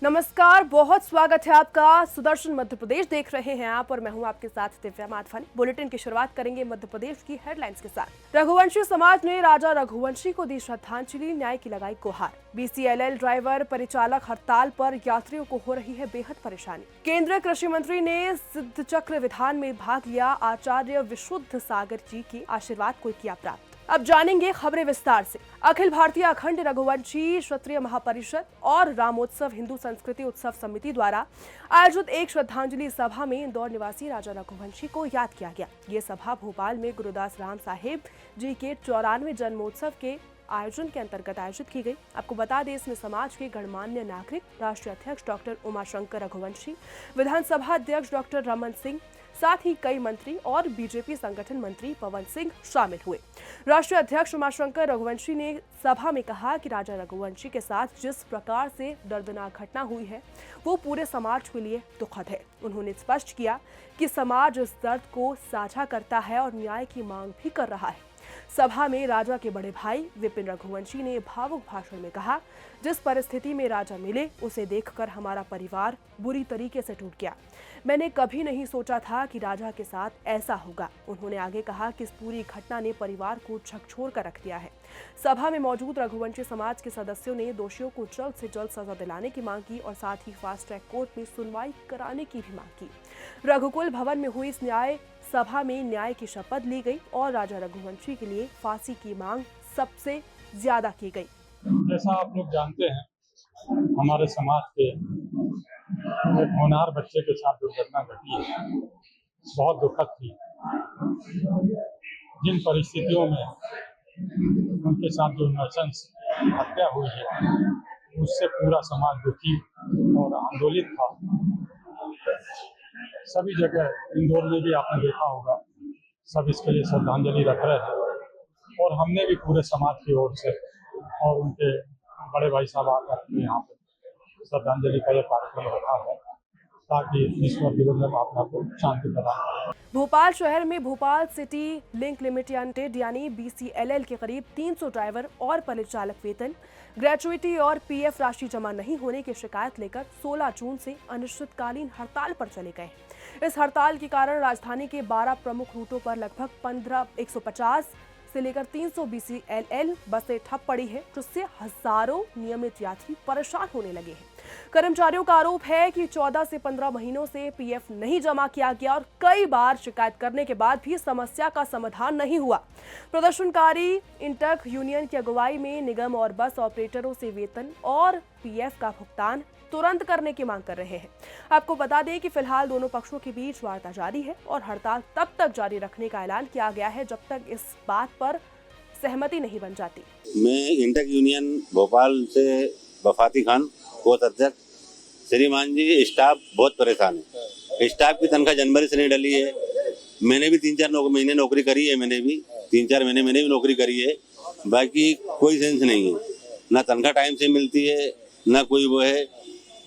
नमस्कार, बहुत स्वागत है आपका। सुदर्शन मध्य प्रदेश देख रहे हैं आप और मैं हूं आपके साथ दिव्या माधवानी। बुलेटिन की शुरुआत करेंगे मध्य प्रदेश की हेडलाइंस के साथ। रघुवंशी समाज ने राजा रघुवंशी को दी श्रद्धांजलि, न्याय की लगाई गुहार। बीसीएलएल ड्राइवर परिचालक हड़ताल पर यात्रियों को हो रही है बेहद परेशानी। केंद्रीय कृषि मंत्री ने सिद्ध चक्र विधान में भाग लिया, आचार्य विशुद्ध सागर जी के आशीर्वाद को किया प्राप्त। अब जानेंगे खबरें विस्तार से। अखिल भारतीय अखंड रघुवंशी क्षत्रिय महापरिषद और रामोत्सव हिंदू संस्कृति उत्सव समिति द्वारा आयोजित एक श्रद्धांजलि सभा में इंदौर निवासी राजा रघुवंशी को याद किया गया। ये सभा भोपाल में गुरुदास राम साहेब जी के 94वें जन्मोत्सव के आयोजन के अंतर्गत आयोजित की गई। आपको बता दें, इसमें समाज के गणमान्य नागरिक, राष्ट्रीय अध्यक्ष डॉक्टर उमाशंकर रघुवंशी, विधानसभा अध्यक्ष डॉक्टर रमन सिंह, साथ ही कई मंत्री और बीजेपी संगठन मंत्री पवन सिंह शामिल हुए। राष्ट्रीय अध्यक्ष उमाशंकर रघुवंशी ने सभा में कहा कि राजा रघुवंशी के साथ जिस प्रकार से दर्दनाक घटना हुई है वो पूरे समाज के लिए दुखद है। उन्होंने स्पष्ट किया कि समाज इस दर्द को साझा करता है और न्याय की मांग भी कर रहा है। सभा में राजा के बड़े भाई विपिन रघुवंशी ने भावुक भाषण में कहा, जिस परिस्थिति में राजा मिले उसे देखकर हमारा परिवार बुरी तरीके से टूट गया। मैंने कभी नहीं सोचा था कि राजा के साथ ऐसा होगा। उन्होंने आगे कहा कि इस पूरी घटना ने परिवार को झकझोर कर रख दिया है। सभा में मौजूद रघुवंशी समाज के सदस्यों ने दोषियों को जल्द से जल्द सजा दिलाने की मांग की और साथ ही फास्ट ट्रैक कोर्ट में सुनवाई कराने की भी मांग की। रघुकुल भवन में हुई इस न्याय सभा में न्याय की शपथ ली गई और राजा रघुवंशी के लिए फांसी की मांग सबसे ज्यादा की गई। जैसा आप लोग जानते हैं, हमारे समाज के एक होनहार बच्चे के साथ दुर्घटना घटी है, बहुत दुखद थी। जिन परिस्थितियों में उनके साथ जो नृशंस हत्या हुई है, उससे पूरा समाज दुखी और आंदोलित था। सभी जगह इंदौर में भी आपने देखा होगा, सब इसके लिए श्रद्धांजलि रख रहे हैं और हमने भी पूरे समाज की ओर से और उनके बड़े भाई साहब आकर यहाँ पे श्रद्धांजलि का यह कार्यक्रम रखा है ताकि ईश्वर दिवंगत आत्मा को शांति प्रदान करे। भोपाल शहर में भोपाल सिटी लिंक लिमिटेड यानी बीसीएलएल के करीब 300 ड्राइवर और परिचालक वेतन, ग्रेचुइटी और पीएफ राशि जमा नहीं होने की शिकायत लेकर 16 जून से अनिश्चितकालीन हड़ताल पर चले गए। इस हड़ताल के कारण राजधानी के 12 प्रमुख रूटों पर लगभग 150 से लेकर 300 बीसीएलएल बसें ठप पड़ी है, जिससे हजारों नियमित यात्री परेशान होने लगे हैं। कर्मचारियों का आरोप है कि 14 से 15 महीनों से पीएफ नहीं जमा किया गया और कई बार शिकायत करने के बाद भी समस्या का समाधान नहीं हुआ। प्रदर्शनकारी इंटक यूनियन की अगुवाई में निगम और बस ऑपरेटरों से वेतन और पीएफ का भुगतान तुरंत करने की मांग कर रहे हैं। आपको बता दें कि फिलहाल दोनों पक्षों के बीच वार्ता जारी है और हड़ताल तब तक जारी रखने का ऐलान किया गया है जब तक इस बात पर सहमति नहीं बन जाती। मैं इंटक यूनियन भोपाल से वफाती खान, कोष अध्यक्ष। श्रीमान जी, स्टाफ बहुत परेशान है। स्टाफ की तनख्वाह जनवरी से नहीं डली है। मैंने भी 3-4 महीने नौकरी करी है, मैंने भी 3-4 महीने मैंने भी नौकरी करी है। बाकी कोई सेंस नहीं है, ना तनख्वाह टाइम से मिलती है, ना कोई वो है।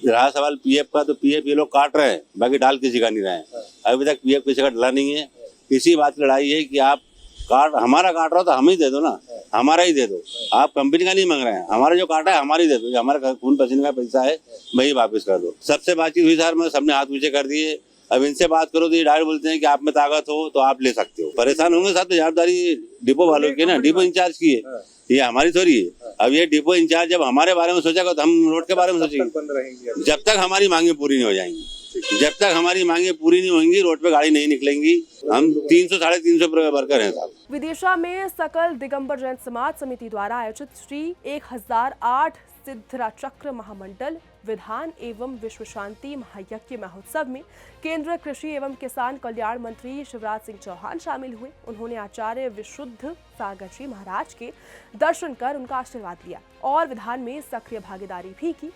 रहा सवाल पीएफ का, तो पीएफ ये लोग काट रहे हैं, बाकी डाल किसी का नहीं रहे हैं। अभी तक पीएफ किसी का डला नहीं है। इसी बात की लड़ाई है कि आप हमारा काट रहा हो तो हम ही दे दो ना, हमारा ही दे दो। आप कंपनी का नहीं मांग रहे हैं, हमारा जो काटा है हमारा ही दे दो। हमारा खून पसीने का पैसा है, वही वापस कर दो। सबसे बातचीत हुई सर, मैं सबने हाथ पीछे कर दिए। अब इनसे बात करो तो ये डायरेक्ट बोलते हैं कि आप में ताकत हो तो आप ले सकते हो। परेशान होंगे साथ, तो जवाबदारी डिपो वालों की ना, डिपो इंचार्ज की है, ये हमारी थोड़ी है। अब ये डिपो इंचार्ज जब हमारे बारे में सोचेगा तो हम रोड के बारे में सोचेंगे। जब तक हमारी मांगे पूरी नहीं हो जाएंगी, जब तक हमारी मांगे पूरी नहीं होंगी, रोड पे गाड़ी नहीं निकलेंगी। हम 300-350 वर्कर हैं साहब। विदिशा में सकल दिगंबर जैन समाज समिति द्वारा आयोजित श्री 1008 सिद्धरा चक्र महामंडल विधान एवं विश्व शांति महायज्ञ महोत्सव में केंद्रीय कृषि एवं किसान कल्याण मंत्री शिवराज सिंह चौहान शामिल हुए। उन्होंने आचार्य विशुद्ध सागर जी महाराज के दर्शन कर उनका आशीर्वाद लिया और विधान में सक्रिय भागीदारी भी की।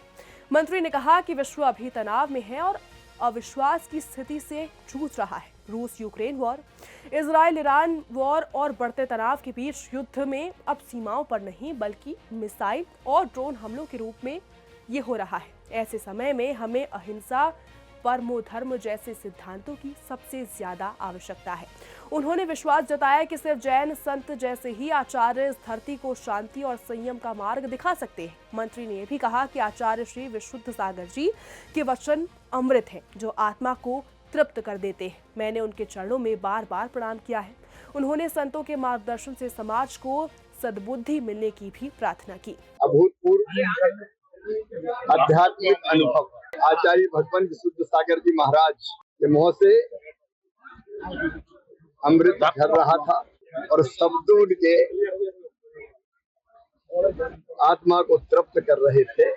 मंत्री ने कहा कि विश्व अभी तनाव में है और अविश्वास की स्थिति से जूझ रहा है। रूस Ukraine war, Israel Iran war और बढ़ते तनाव के बीच युद्ध में अब सीमाओं पर नहीं बल्कि मिसाइल और ड्रोन हमलों के रूप में ये हो रहा है। ऐसे समय में हमें अहिंसा परमो धर्म जैसे सिद्धांतों की सबसे ज्यादा आवश्यकता है। उन्होंने विश्वास जताया कि सिर्फ जैन संत जैसे ही आचार्य इस धरती को शांति और संयम का मार्ग दिखा सकते हैं। मंत्री ने यह भी कहा कि आचार्य श्री विशुद्ध सागर जी के वचन अमृत हैं, जो आत्मा को तृप्त कर देते हैं। मैंने उनके चरणों में बार बार प्रणाम किया है। उन्होंने संतों के मार्गदर्शन से समाज को सद्बुद्धि मिलने की भी प्रार्थना की। अभूतपूर्व आध्यात्मिक अनुभव आचार्य भगवान विशुद्ध सागर जी महाराज के मुंह से अमृत झर रहा था और शब्द उनके आत्मा को तृप्त कर रहे थे।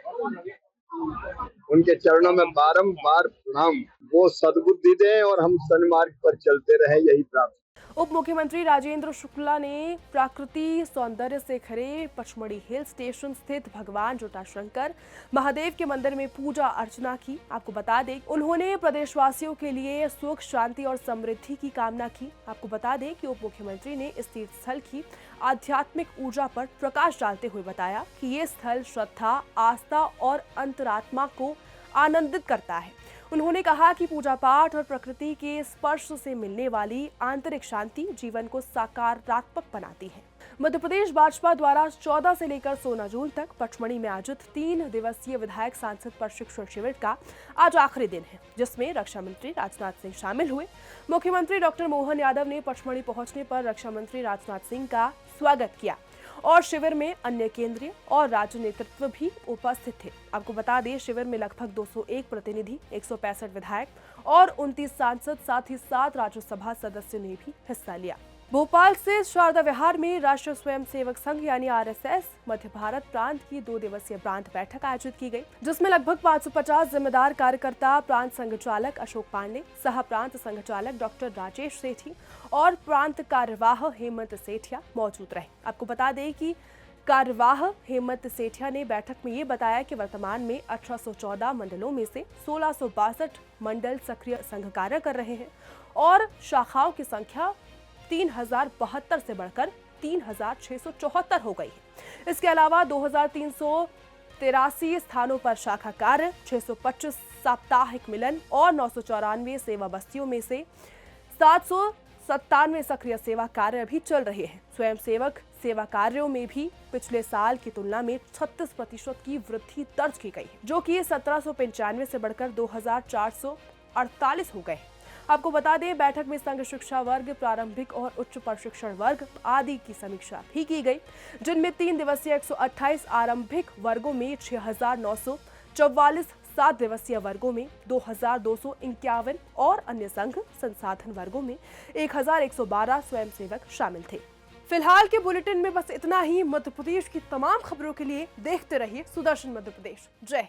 उनके चरणों में बारंबार प्रणाम। वो सद्बुद्धि दें और हम सन्मार्ग पर चलते रहे, यही प्रार्थना। उप मुख्यमंत्री राजेंद्र शुक्ला ने प्राकृतिक सौंदर्य से घिरे पचमढ़ी हिल स्टेशन स्थित भगवान जटाशंकर महादेव के मंदिर में पूजा अर्चना की। आपको बता दें, उन्होंने प्रदेशवासियों के लिए सुख, शांति और समृद्धि की कामना की। आपको बता दें कि उप मुख्यमंत्री ने इस तीर्थ स्थल की आध्यात्मिक ऊर्जा पर प्रकाश डालते हुए बताया कि ये स्थल श्रद्धा, आस्था और अंतरात्मा को आनंदित करता है। उन्होंने कहा कि पूजा पाठ और प्रकृति के स्पर्श से मिलने वाली आंतरिक शांति जीवन को सकारात्मक बनाती है। मध्य प्रदेश भाजपा द्वारा 14 से लेकर 16 जून तक पचमढ़ी में आयोजित 3 दिवसीय विधायक सांसद प्रशिक्षण शिविर का आज आखिरी दिन है, जिसमें रक्षा मंत्री राजनाथ सिंह शामिल हुए। मुख्यमंत्री डॉक्टर मोहन यादव ने पचमढ़ी पहुंचने पर रक्षा मंत्री राजनाथ सिंह का स्वागत किया और शिविर में अन्य केंद्रीय और राज्य नेतृत्व भी उपस्थित थे। आपको बता दें, शिविर में लगभग 201 प्रतिनिधि, 165 विधायक और 29 सांसद, साथ ही 7 राज्यसभा सदस्यों ने भी हिस्सा लिया। भोपाल से शारदा विहार में राष्ट्रीय स्वयंसेवक संघ यानी आरएसएस मध्य भारत प्रांत की 2 दिवसीय प्रांत बैठक आयोजित की गई, जिसमें लगभग 550 जिम्मेदार कार्यकर्ता, प्रांत संघचालक अशोक पांडे, सह प्रांत संघचालक डॉक्टर राजेश सेठी और प्रांत कार्यवाह हेमंत सेठिया मौजूद रहे। आपको बता दें कि कार्यवाह हेमंत सेठिया ने बैठक में ये बताया कि वर्तमान में 1814 मंडलों में से 1662 मंडल सक्रिय संघ कार्य कर रहे हैं और शाखाओं की संख्या 3072 से बढ़कर 3674 हो गई है। इसके अलावा 2383 स्थानों पर शाखा कार्य, 625 साप्ताहिक मिलन और 994 सेवा बस्तियों में से 797 सक्रिय सेवा कार्य भी चल रहे हैं। स्वयंसेवक सेवा कार्यों में भी पिछले साल की तुलना में 36% की वृद्धि दर्ज की गई है, जो कि 1795 से बढ़कर 2448 हो गए। आपको बता दें, बैठक में संघ शिक्षा वर्ग, प्रारंभिक और उच्च प्रशिक्षण वर्ग आदि की समीक्षा भी की गई, जिनमें 3 दिवसीय 128 आरंभिक वर्गों में 6944, 7 दिवसीय वर्गों में 2251 और अन्य संघ संसाधन वर्गों में 1112 स्वयंसेवक शामिल थे। फिलहाल के बुलेटिन में बस इतना ही। मध्य प्रदेश की तमाम खबरों के लिए देखते रहिए सुदर्शन मध्य प्रदेश। जय